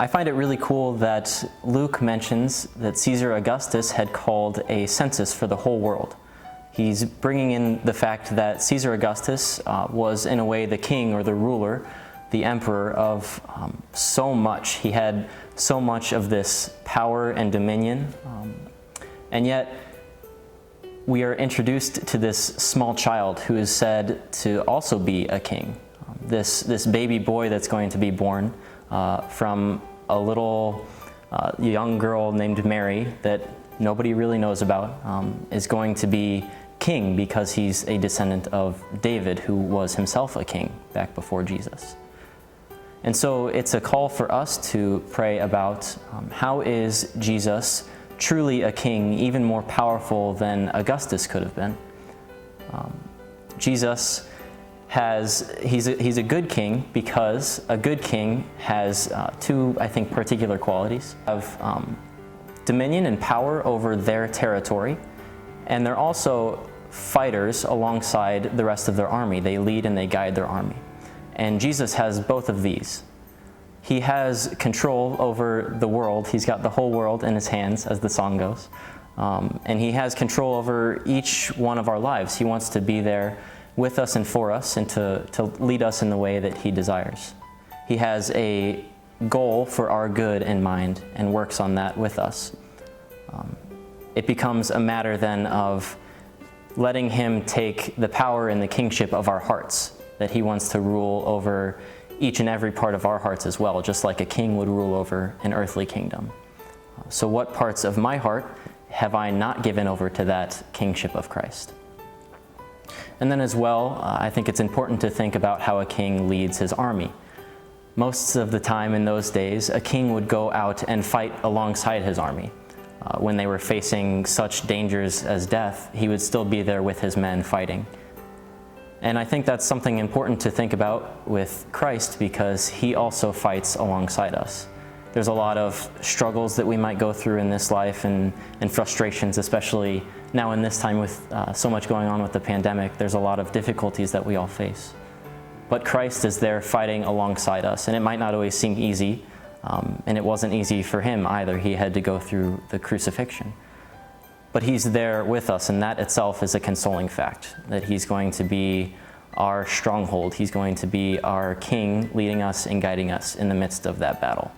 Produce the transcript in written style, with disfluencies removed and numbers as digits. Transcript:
I find it really cool that Luke mentions that Caesar Augustus had called a census for the whole world. He's bringing in the fact that Caesar Augustus was, in a way, the king or the ruler, the emperor of so much. He had so much of this power and dominion, and yet we are introduced to this small child who is said to also be a king. This baby boy that's going to be born from a little young girl named Mary that nobody really knows about is going to be king because he's a descendant of David, who was himself a king back before Jesus. And so it's a call for us to pray about how is Jesus truly a king, even more powerful than Augustus could have been. Jesus he's a good king because a good king has two, I think, particular qualities of dominion and power over their territory, and they're also fighters alongside the rest of their army. They lead and they guide their army. And Jesus has both of these. He has control over the world. He's got the whole world in his hands, as the song goes. And he has control over each one of our lives. He wants to be there with us and for us, and to lead us in the way that he desires. He has a goal for our good in mind and works on that with us. It becomes a matter then of letting him take the power and the kingship of our hearts, that he wants to rule over each and every part of our hearts as well, just like a king would rule over an earthly kingdom. So what parts of my heart have I not given over to that kingship of Christ? And then as well, I think it's important to think about how a king leads his army. Most of the time in those days, a king would go out and fight alongside his army. When they were facing such dangers as death, he would still be there with his men fighting. And I think that's something important to think about with Christ, because he also fights alongside us. There's a lot of struggles that we might go through in this life, and frustrations, especially now in this time with so much going on with the pandemic. There's a lot of difficulties that we all face. But Christ is there fighting alongside us, and it might not always seem easy, and it wasn't easy for him either. He had to go through the crucifixion. But he's there with us, and that itself is a consoling fact, that he's going to be our stronghold. He's going to be our king, leading us and guiding us in the midst of that battle.